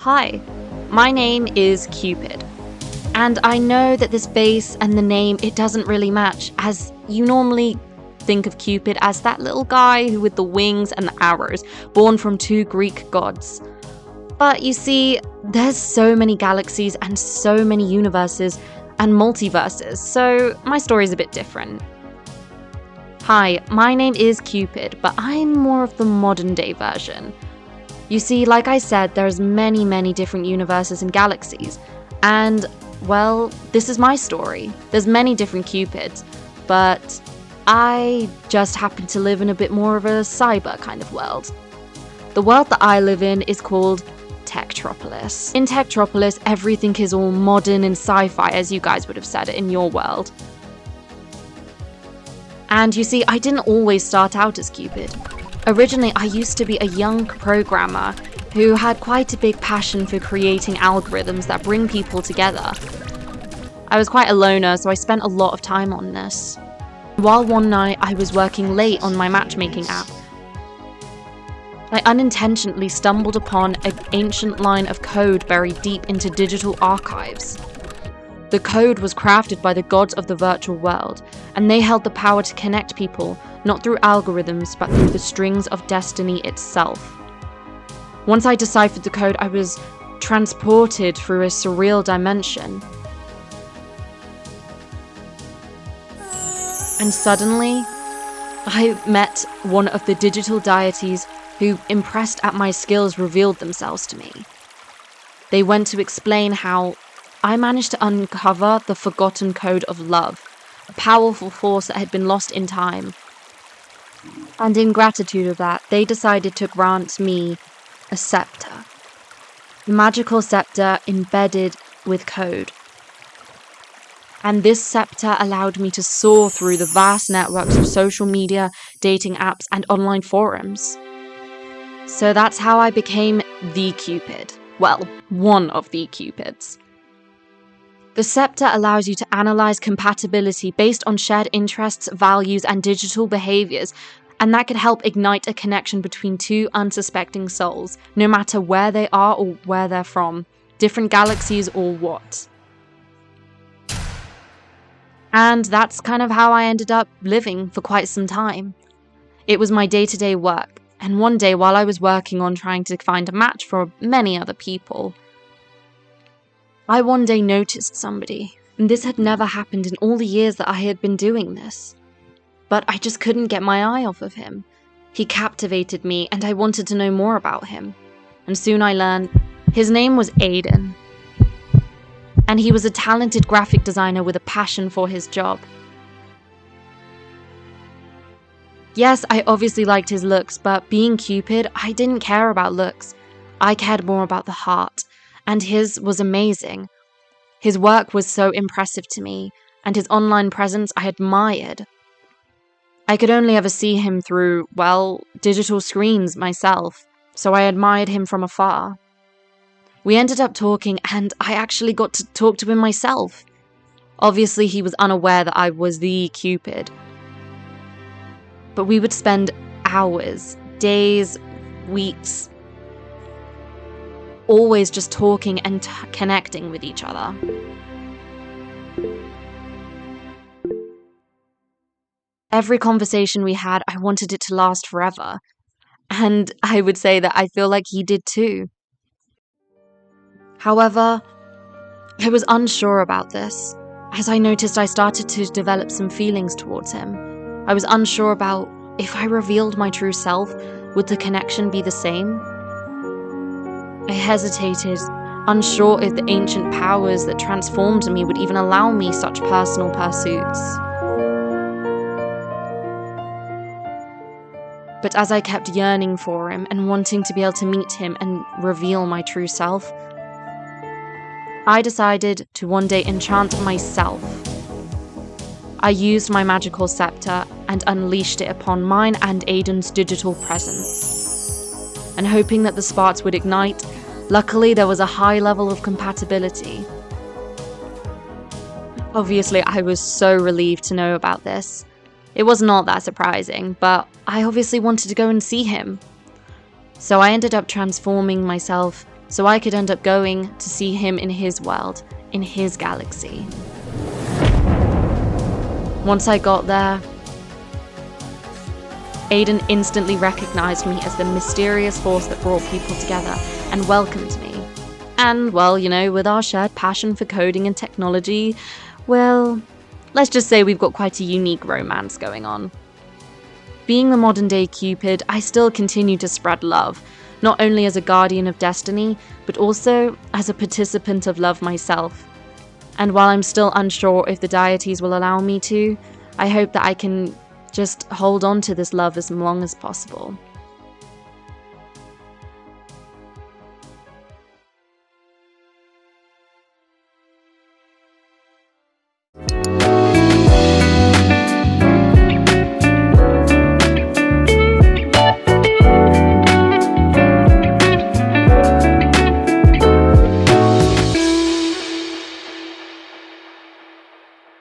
Hi, my name is Cupid, and I know that this face and the name, it doesn't really match, as you normally think of Cupid as that little guy who with the wings and the arrows, born from two Greek gods. But you see, there's so many galaxies and so many universes and multiverses, so my story's a bit different. Hi, my name is Cupid, but I'm more of the modern day version. You see, like I said, there's many different universes and galaxies, and, well, this is my story. There's many different Cupids, but I just happen to live in a bit more of a cyber kind of world. The world that I live in is called Techtropolis. In Techtropolis, everything is all modern and sci-fi, as you guys would have said in your world. And you see, I didn't always start out as Cupid. Originally, I used to be a young programmer who had quite a big passion for creating algorithms that bring people together. I was quite a loner, so I spent a lot of time on this. While one night I was working late on my matchmaking app, I unintentionally stumbled upon an ancient line of code buried deep into digital archives. The code was crafted by the gods of the virtual world, and they held the power to connect people, not through algorithms, but through the strings of destiny itself. Once I deciphered the code, I was transported through a surreal dimension. And suddenly, I met one of the digital deities who, impressed at my skills, revealed themselves to me. They went to explain how I managed to uncover the forgotten code of love, a powerful force that had been lost in time. And in gratitude of that, they decided to grant me a scepter. A magical scepter embedded with code. And this scepter allowed me to soar through the vast networks of social media, dating apps, and online forums. So that's how I became the Cupid. Well, one of the Cupids. The scepter allows you to analyze compatibility based on shared interests, values, and digital behaviors, and that could help ignite a connection between two unsuspecting souls, no matter where they are or where they're from, different galaxies or what. And that's kind of how I ended up living for quite some time. It was my day-to-day work, and one day while I was working on trying to find a match for many other people, I one day noticed somebody, and this had never happened in all the years that I had been doing this. But I just couldn't get my eye off of him. He captivated me, and I wanted to know more about him. And soon I learned his name was Aiden. And he was a talented graphic designer with a passion for his job. Yes, I obviously liked his looks, but being Cupid, I didn't care about looks. I cared more about the heart. And his was amazing. His work was so impressive to me, and his online presence I admired. I could only ever see him through, well, digital screens myself, so I admired him from afar. We ended up talking, and I actually got to talk to him myself. Obviously, he was unaware that I was the Cupid. But we would spend hours, days, weeks, always just talking and connecting with each other. Every conversation we had, I wanted it to last forever. And I would say that I feel like he did too. However, I was unsure about this. As I noticed, I started to develop some feelings towards him. I was unsure about if I revealed my true self, would the connection be the same? I hesitated, unsure if the ancient powers that transformed me would even allow me such personal pursuits. But as I kept yearning for him and wanting to be able to meet him and reveal my true self, I decided to one day enchant myself. I used my magical scepter and unleashed it upon mine and Aiden's digital presence. And hoping that the sparks would ignite, luckily there was a high level of compatibility. Obviously, I was so relieved to know about this. It was not that surprising, but I obviously wanted to go and see him. So I ended up transforming myself so I could end up going to see him in his world, in his galaxy. Once I got there, Aiden instantly recognized me as the mysterious force that brought people together and welcomed me. And, well, you know, with our shared passion for coding and technology, well, let's just say we've got quite a unique romance going on. Being the modern-day Cupid, I still continue to spread love, not only as a guardian of destiny, but also as a participant of love myself. And while I'm still unsure if the deities will allow me to, I hope that I can just hold on to this love as long as possible.